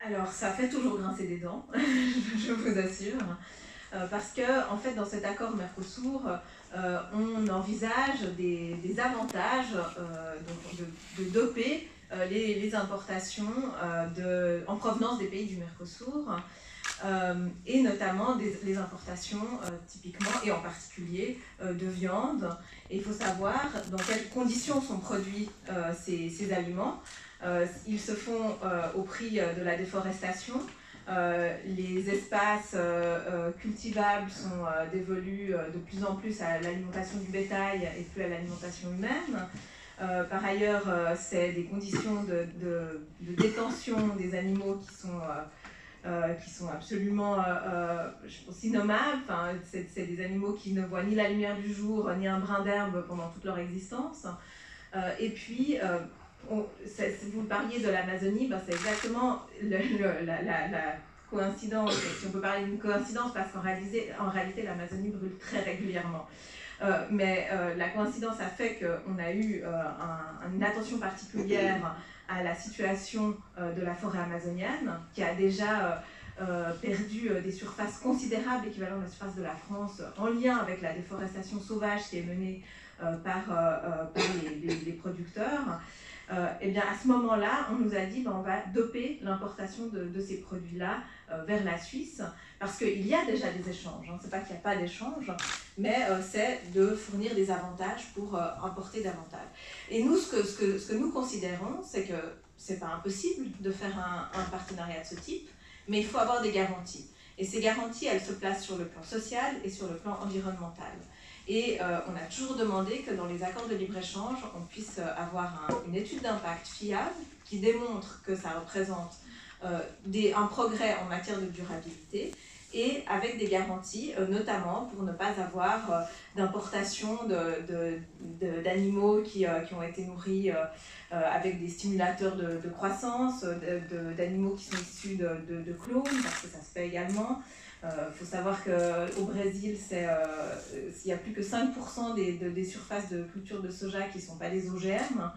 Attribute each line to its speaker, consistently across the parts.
Speaker 1: Alors, ça fait toujours grincer des dents, je vous assure, parce que, en fait, dans cet accord Mercosur, on envisage des avantages de doper les importations en provenance des pays du Mercosur, et notamment les importations typiquement et en particulier de viande. Et il faut savoir dans quelles conditions sont produits ces aliments. Ils se font au prix de la déforestation. Les espaces cultivables sont dévolus de plus en plus à l'alimentation du bétail et plus à l'alimentation humaine. Par ailleurs, c'est des conditions de détention des animaux qui sont absolument je pense, innommables. Enfin, c'est des animaux qui ne voient ni la lumière du jour, ni un brin d'herbe pendant toute leur existence. Et puis, vous parliez de l'Amazonie, ben c'est exactement la coïncidence, si on peut parler d'une coïncidence, parce qu'en réalité, l'Amazonie brûle très régulièrement. Mais la coïncidence a fait qu'on a eu une attention particulière à la situation de la forêt amazonienne, qui a déjà perdu des surfaces considérables, équivalent à la surface de la France, en lien avec la déforestation sauvage qui est menée par les producteurs. Et bien à ce moment-là, on nous a dit on va doper l'importation de ces produits-là vers la Suisse, parce qu'il y a déjà des échanges. Hein. C'est pas qu'il n'y a pas d'échanges, mais c'est de fournir des avantages pour importer davantage. Et nous, ce que nous considérons, c'est que c'est pas impossible de faire un partenariat de ce type, mais il faut avoir des garanties. Et ces garanties, elles se placent sur le plan social et sur le plan environnemental. Et on a toujours demandé que dans les accords de libre-échange, on puisse avoir une étude d'impact fiable qui démontre que ça représente un progrès en matière de durabilité et avec des garanties, notamment pour ne pas avoir d'importation d'animaux qui ont été nourris avec des stimulateurs de croissance, d'animaux qui sont issus de clones, parce que ça se fait également. Faut savoir qu'au Brésil, il y a plus que 5% des surfaces de culture de soja qui ne sont pas des OGM.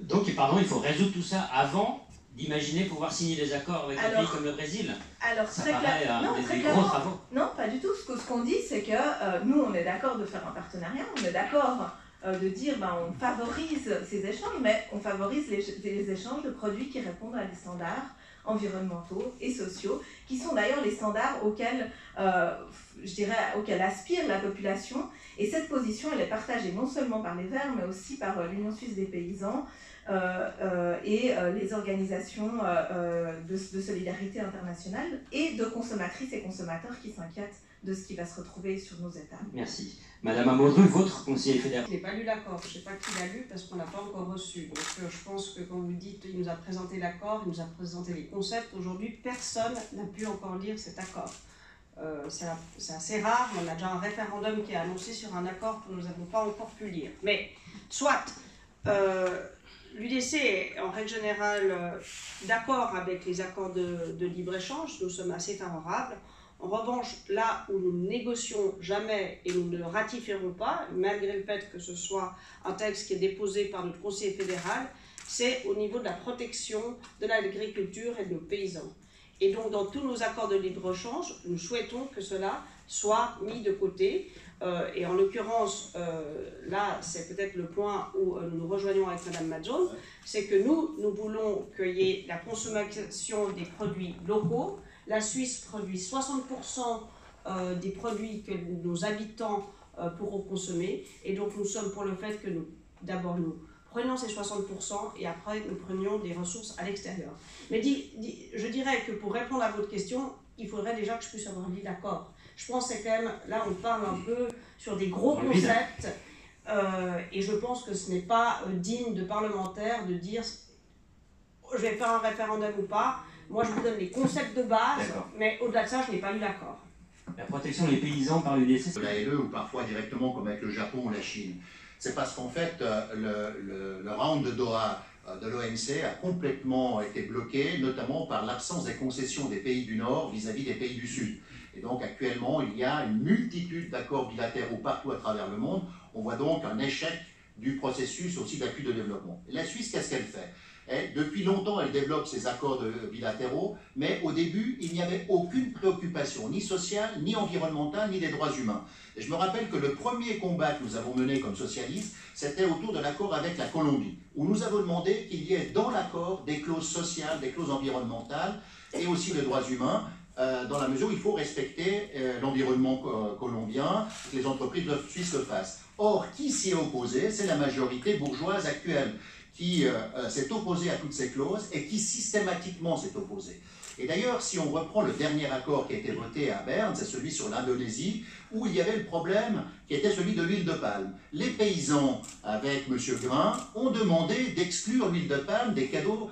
Speaker 2: Donc, pardon, il faut résoudre tout ça avant d'imaginer pouvoir signer des accords avec un pays comme le Brésil.
Speaker 1: Alors,
Speaker 2: ça paraît des gros travaux.
Speaker 1: Non, pas du tout. Ce qu'on dit, c'est que nous, on est d'accord de faire un partenariat, on est d'accord de dire on favorise ces échanges, mais on favorise les échanges de produits qui répondent à des standards environnementaux et sociaux, qui sont d'ailleurs les standards auxquels aspire la population. Et cette position, elle est partagée non seulement par les Verts, mais aussi par l'Union suisse des paysans et les organisations de solidarité internationale et de consommatrices et consommateurs qui s'inquiètent de ce qui va se retrouver sur nos états.
Speaker 2: Merci. Madame Amoreux, votre conseiller fédéral.
Speaker 3: Je n'ai pas lu l'accord, je ne sais pas qui l'a lu parce qu'on n'a pas encore reçu. Donc je pense que quand vous dites il nous a présenté l'accord, il nous a présenté les concepts, aujourd'hui personne n'a pu encore lire cet accord. C'est assez rare, on a déjà un référendum qui est annoncé sur un accord que nous n'avons pas encore pu lire. Mais soit, l'UDC est en règle générale d'accord avec les accords de libre-échange, nous sommes assez favorables. En revanche, là où nous ne négocions jamais et nous ne ratifierons pas, malgré le fait que ce soit un texte qui est déposé par notre conseiller fédéral, c'est au niveau de la protection de l'agriculture et de nos paysans. Et donc, dans tous nos accords de libre-échange, nous souhaitons que cela soit mis de côté. Et en l'occurrence, là, c'est peut-être le point où nous nous rejoignons avec Mme Mazzolle, c'est que nous voulons qu'il y ait la consommation des produits locaux. La Suisse produit 60% des produits que nos habitants pourront consommer. Et donc, nous sommes pour le fait que d'abord, nous prenions ces 60% et après, nous prenions des ressources à l'extérieur. Mais je dirais que pour répondre à votre question, il faudrait déjà que je puisse avoir lu l'accord. Je pense que c'est quand même, là, on parle un peu sur des gros concepts. Et je pense que ce n'est pas digne de parlementaires de dire je vais faire un référendum ou pas. Moi, je vous donne les concepts de base, mais au-delà de ça, je n'ai pas lu l'accord.
Speaker 2: La protection des paysans par l'UDC.
Speaker 4: La LE ou parfois directement comme avec le Japon ou la Chine. C'est parce qu'en fait, le round de Doha de l'OMC a complètement été bloqué, notamment par l'absence des concessions des pays du Nord vis-à-vis des pays du Sud. Et donc actuellement, il y a une multitude d'accords bilatéraux partout à travers le monde. On voit donc un échec du processus aussi d'appui de développement. Et la Suisse, qu'est-ce qu'elle fait ? Depuis longtemps, elle développe ses accords bilatéraux, mais au début, il n'y avait aucune préoccupation, ni sociale, ni environnementale, ni des droits humains. Et je me rappelle que le premier combat que nous avons mené comme socialistes, c'était autour de l'accord avec la Colombie, où nous avons demandé qu'il y ait dans l'accord des clauses sociales, des clauses environnementales et aussi des droits humains, dans la mesure où il faut respecter l'environnement colombien, que les entreprises suisses le fassent. Or, qui s'y est opposé? C'est la majorité bourgeoise actuelle qui s'est opposée à toutes ces clauses et qui systématiquement s'est opposée. Et d'ailleurs, si on reprend le dernier accord qui a été voté à Berne, c'est celui sur l'Indonésie, où il y avait le problème qui était celui de l'huile de palme. Les paysans, avec M. Grain, ont demandé d'exclure l'huile de palme des cadeaux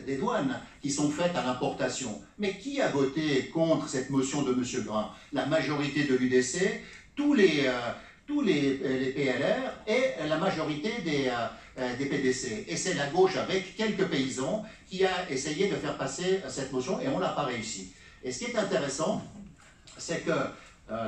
Speaker 4: des douanes qui sont faites à l'importation. Mais qui a voté contre cette motion de M. Grain? La majorité de l'UDC, tous les PLR et la majorité des PDC. Et c'est la gauche, avec quelques paysans, qui a essayé de faire passer cette motion, et on n'a pas réussi. Et ce qui est intéressant, c'est que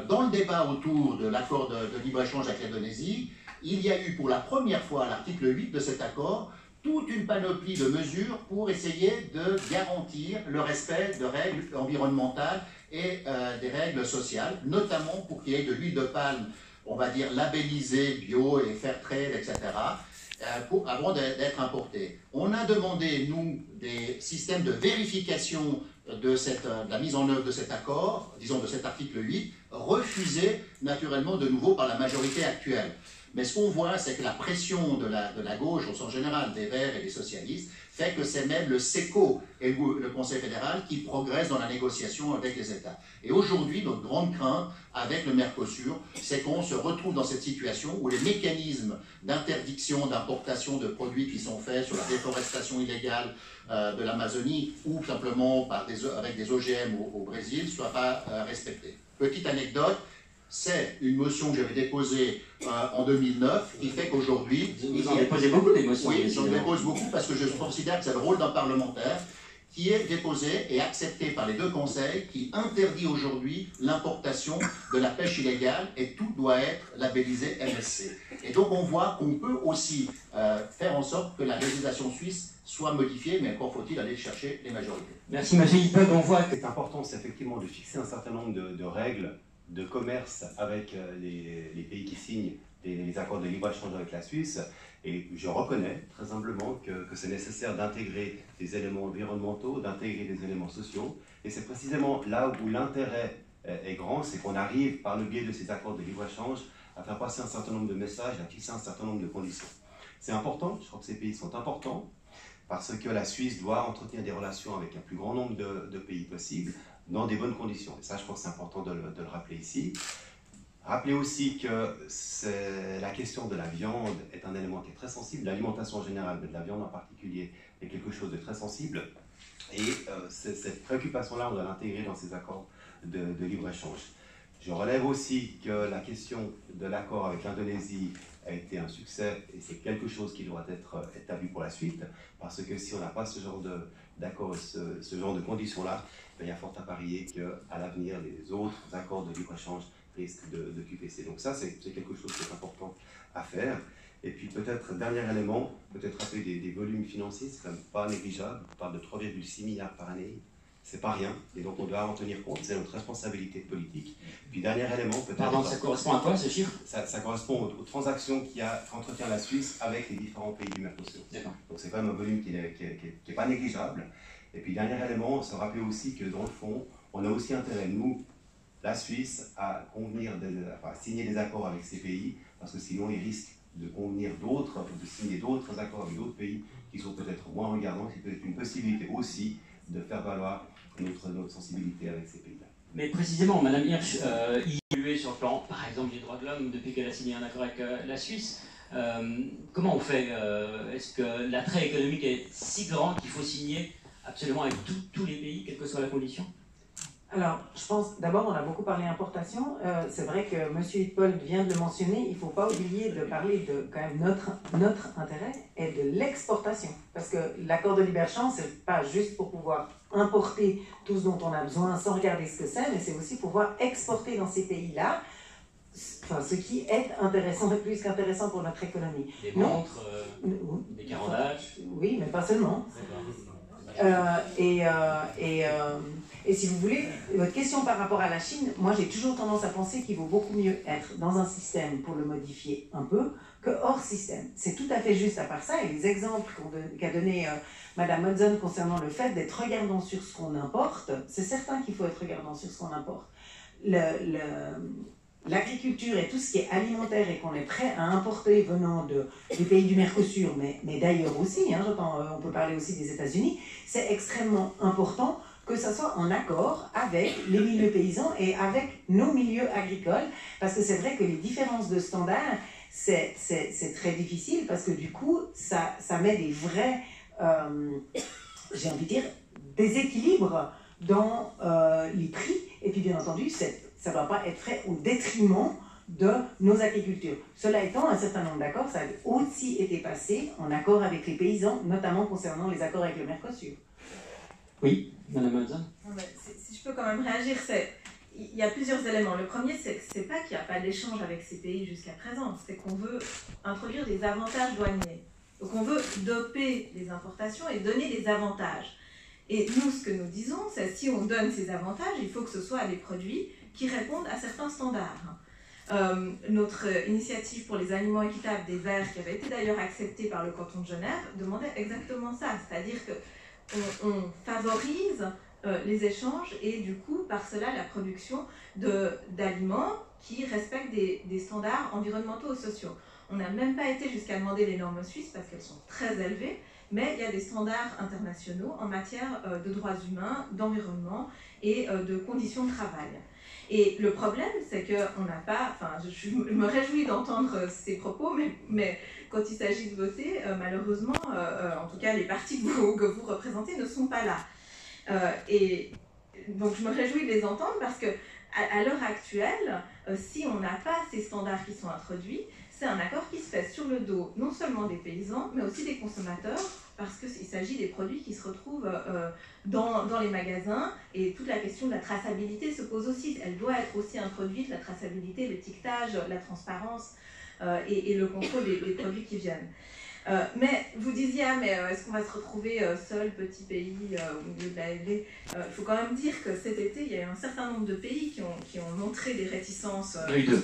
Speaker 4: dans le débat autour de l'accord de libre-échange avec l'Indonésie, il y a eu pour la première fois, à l'article 8 de cet accord, toute une panoplie de mesures pour essayer de garantir le respect de règles environnementales et des règles sociales, notamment pour qu'il y ait de l'huile de palme, on va dire labellisée, bio et fair trade, etc., avant d'être importée. On a demandé, nous, des systèmes de vérification de la mise en œuvre de cet accord, disons de cet article 8, refusés naturellement de nouveau par la majorité actuelle. Mais ce qu'on voit, c'est que la pression de la gauche, au sens général, des Verts et des socialistes, fait que c'est même le SECO et le Conseil fédéral qui progressent dans la négociation avec les États. Et aujourd'hui, notre grande crainte avec le Mercosur, c'est qu'on se retrouve dans cette situation où les mécanismes d'interdiction, d'importation de produits qui sont faits sur la déforestation illégale de l'Amazonie ou simplement avec des OGM au Brésil ne soient pas respectés. Petite anecdote, c'est une motion que j'avais déposée en 2009, qui fait qu'aujourd'hui...
Speaker 2: Vous en déposez beaucoup des motions.
Speaker 4: Oui, j'en dépose beaucoup parce que je considère que c'est le rôle d'un parlementaire qui est déposé et accepté par les deux conseils, qui interdit aujourd'hui l'importation de la pêche illégale et tout doit être labellisé MSC. Et donc on voit qu'on peut aussi faire en sorte que la législation suisse soit modifiée, mais encore faut-il aller chercher les majorités.
Speaker 2: Merci M. Hippel, on voit que...
Speaker 5: C'est important, c'est effectivement de fixer un certain nombre de règles de commerce avec les pays qui signent les accords de libre-échange avec la Suisse. Et je reconnais très humblement que c'est nécessaire d'intégrer des éléments environnementaux, d'intégrer des éléments sociaux. Et c'est précisément là où l'intérêt est grand, c'est qu'on arrive par le biais de ces accords de libre-échange à faire passer un certain nombre de messages, à fixer un certain nombre de conditions. C'est important, je crois que ces pays sont importants, parce que la Suisse doit entretenir des relations avec un plus grand nombre de pays possible, dans des bonnes conditions. Et ça, je crois que c'est important de le rappeler ici. Rappelez aussi que la question de la viande est un élément qui est très sensible. L'alimentation en général, mais de la viande en particulier, est quelque chose de très sensible. Et cette préoccupation-là, on doit l'intégrer dans ces accords de libre-échange. Je relève aussi que la question de l'accord avec l'Indonésie a été un succès et c'est quelque chose qui doit être établi pour la suite, parce que si on n'a pas ce genre d'accord, ce genre de conditions-là, il y a fort à parier qu'à l'avenir, les autres accords de libre-échange risquent de QPC. Donc ça, c'est quelque chose qui est important à faire. Et puis peut-être, dernier élément, peut-être rappeler des volumes financiers, c'est quand même pas négligeable. On parle de 3,6 milliards par année, c'est pas rien, et donc on doit en tenir compte, c'est notre responsabilité politique. Puis dernier élément, peut-être... Pardon,
Speaker 2: ça correspond à quoi ce chiffre?
Speaker 5: Ça correspond aux transactions qu'entretient la Suisse avec les différents pays du Mercosur. Donc c'est quand même un volume qui n'est pas négligeable. Et puis dernier élément, se rappeler aussi que dans le fond, on a aussi intérêt, nous, la Suisse, à signer des accords avec ces pays, parce que sinon ils risquent de signer d'autres accords avec d'autres pays qui sont peut-être moins regardants. C'est peut-être une possibilité aussi de faire valoir notre sensibilité avec ces pays-là.
Speaker 2: Mais précisément, Mme Hirsch, évolué sur le plan, par exemple, des droits de l'homme depuis qu'elle a signé un accord avec la Suisse. Comment on fait? Est-ce que l'attrait économique est si grand qu'il faut signer absolument avec tous les pays, quelle que soit la condition?
Speaker 6: Alors, je pense, d'abord, on a beaucoup parlé importation. C'est vrai que M. Hippel vient de le mentionner. Il ne faut pas oublier de parler de, quand même, notre intérêt est de l'exportation. Parce que l'accord de libre-échange, ce n'est pas juste pour pouvoir importer tout ce dont on a besoin sans regarder ce que c'est, mais c'est aussi pouvoir exporter dans ces pays-là ce qui est intéressant, plus qu'intéressant pour notre économie.
Speaker 2: Des montres, des carendages.
Speaker 6: Oui, mais pas seulement. Et si vous voulez, votre question par rapport à la Chine, moi j'ai toujours tendance à penser qu'il vaut beaucoup mieux être dans un système pour le modifier un peu que hors système. C'est tout à fait juste à part ça, et les exemples qu'a donné Madame Hodson concernant le fait d'être regardant sur ce qu'on importe, c'est certain qu'il faut être regardant sur ce qu'on importe. L'agriculture et tout ce qui est alimentaire et qu'on est prêt à importer venant des pays du Mercosur, mais d'ailleurs aussi, hein, on peut parler aussi des États-Unis, c'est extrêmement important que ça soit en accord avec les milieux paysans et avec nos milieux agricoles, parce que c'est vrai que les différences de standards, c'est très difficile, parce que du coup, ça met des vrais, j'ai envie de dire, déséquilibres dans les prix, et puis bien entendu, ça ne doit pas être fait au détriment de nos agricultures. Cela étant, un certain nombre d'accords, ça a aussi été passé en accord avec les paysans, notamment concernant les accords avec le Mercosur.
Speaker 2: Oui, Madame Hodson.
Speaker 1: Si je peux quand même réagir, il y a plusieurs éléments. Le premier, c'est pas qu'il n'y a pas d'échange avec ces pays jusqu'à présent, c'est qu'on veut introduire des avantages douaniers. Donc on veut doper les importations et donner des avantages. Et nous, ce que nous disons, c'est si on donne ces avantages, il faut que ce soit des produits qui répondent à certains standards. Notre initiative pour les aliments équitables des Verts, qui avait été d'ailleurs acceptée par le canton de Genève, demandait exactement ça, c'est-à-dire qu'on favorise les échanges et du coup, par cela, la production d'aliments qui respectent des standards environnementaux et sociaux. On n'a même pas été jusqu'à demander les normes suisses parce qu'elles sont très élevées, mais il y a des standards internationaux en matière de droits humains, d'environnement et de conditions de travail. Et le problème, c'est qu'on n'a pas, je me réjouis d'entendre ces propos, mais quand il s'agit de voter, malheureusement, en tout cas les partis que vous représentez ne sont pas là. Et donc je me réjouis de les entendre parce que à l'heure actuelle, si on n'a pas ces standards qui sont introduits, c'est un accord qui se fait sur le dos non seulement des paysans, mais aussi des consommateurs, parce qu'il s'agit des produits qui se retrouvent dans les magasins, et toute la question de la traçabilité se pose aussi. Elle doit être aussi introduite, la traçabilité, l'étiquetage, la transparence et le contrôle des produits qui viennent. Mais vous disiez, est-ce qu'on va se retrouver seul, petit pays, au milieu de l'AFD? Il faut quand même dire que cet été, il y a eu un certain nombre de pays qui ont montré des réticences.
Speaker 2: Il y a eu deux.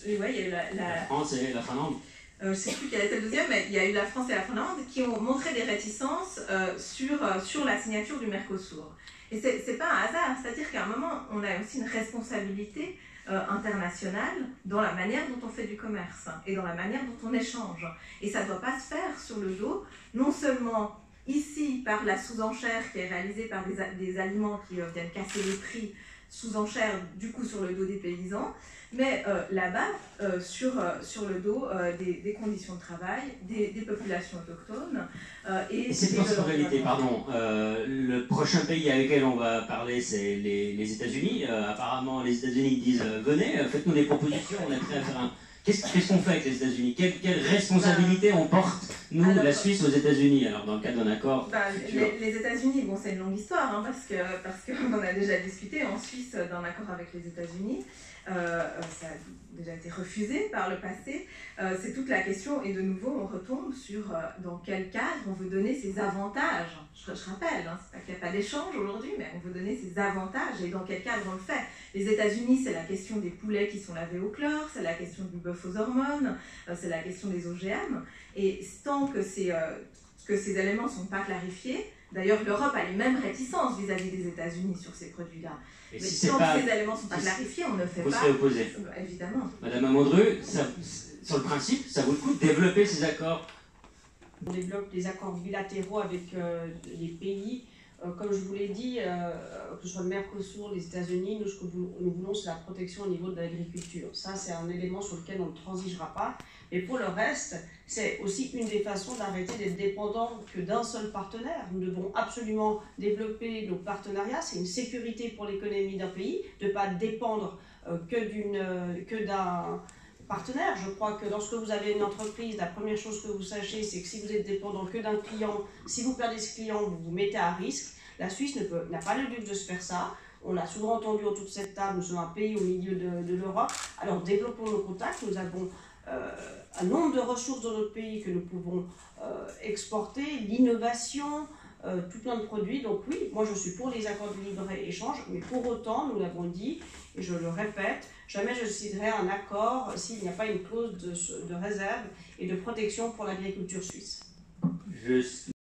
Speaker 1: Oui, il y a eu la
Speaker 2: France et la Finlande.
Speaker 1: Je ne sais plus quelle était le deuxième, mais il y a eu la France et la Finlande qui ont montré des réticences sur la signature du Mercosur. Et ce n'est pas un hasard, c'est-à-dire qu'à un moment, on a aussi une responsabilité internationale dans la manière dont on fait du commerce et dans la manière dont on échange. Et ça ne doit pas se faire sur le dos, non seulement ici par la sous-enchère qui est réalisée par des aliments qui viennent casser les prix, sous-enchère du coup sur le dos des paysans, mais là-bas, sur le dos des conditions de travail, des populations autochtones.
Speaker 2: Et cette réalité, pardon, le prochain pays avec lequel on va parler, c'est les États-Unis. Apparemment, les États-Unis disent venez, faites-nous des propositions, on est prêt à faire un. Qu'est-ce qu'on fait avec les États-Unis? Quelle responsabilité on porte, nous, la Suisse, aux États-Unis, alors dans le cadre d'un accord
Speaker 1: les États-Unis, bon, c'est une longue histoire, hein, parce qu'on en a déjà discuté en Suisse d'un accord avec les États-Unis. Ça a déjà été refusé par le passé. C'est toute la question, et de nouveau, on retombe sur dans quel cadre on veut donner ces avantages. Je rappelle, hein, c'est pas qu'il n'y a pas d'échange aujourd'hui, mais on veut donner ces avantages, et dans quel cadre on le fait. Les États-Unis, c'est la question des poulets qui sont lavés au chlore, c'est la question du bœuf aux hormones, c'est la question des OGM, et tant que ces éléments ne sont pas clarifiés, d'ailleurs l'Europe a les mêmes réticences vis-à-vis des États-Unis sur ces produits-là. Mais
Speaker 2: si
Speaker 1: tant que ces éléments ne sont pas clarifiés, on ne fait pas.
Speaker 2: Vous serez opposé.
Speaker 1: Évidemment.
Speaker 2: Madame Amondreux, sur le principe, ça vaut le coup de développer ces accords.
Speaker 3: On développe des accords bilatéraux avec les pays. Comme je vous l'ai dit, que ce soit le Mercosur, les États-Unis, nous, ce que nous voulons, c'est la protection au niveau de l'agriculture. Ça, c'est un élément sur lequel on ne transigera pas. Et pour le reste, c'est aussi une des façons d'arrêter d'être dépendant que d'un seul partenaire. Nous devons absolument développer nos partenariats. C'est une sécurité pour l'économie d'un pays de ne pas dépendre que d'un partenaire. Je crois que lorsque vous avez une entreprise, la première chose que vous sachez, c'est que si vous êtes dépendant que d'un client, si vous perdez ce client, vous vous mettez à risque. La Suisse n'a pas le luxe de se faire ça. On l'a souvent entendu autour de cette table, nous sommes un pays au milieu de l'Europe. Alors développons nos contacts, nous avons un nombre de ressources dans notre pays que nous pouvons exporter, l'innovation, tout plein de produits. Donc oui, moi je suis pour les accords de libre-échange, mais pour autant, nous l'avons dit, et je le répète, jamais je signerai un accord s'il n'y a pas une clause de réserve et de protection pour l'agriculture suisse.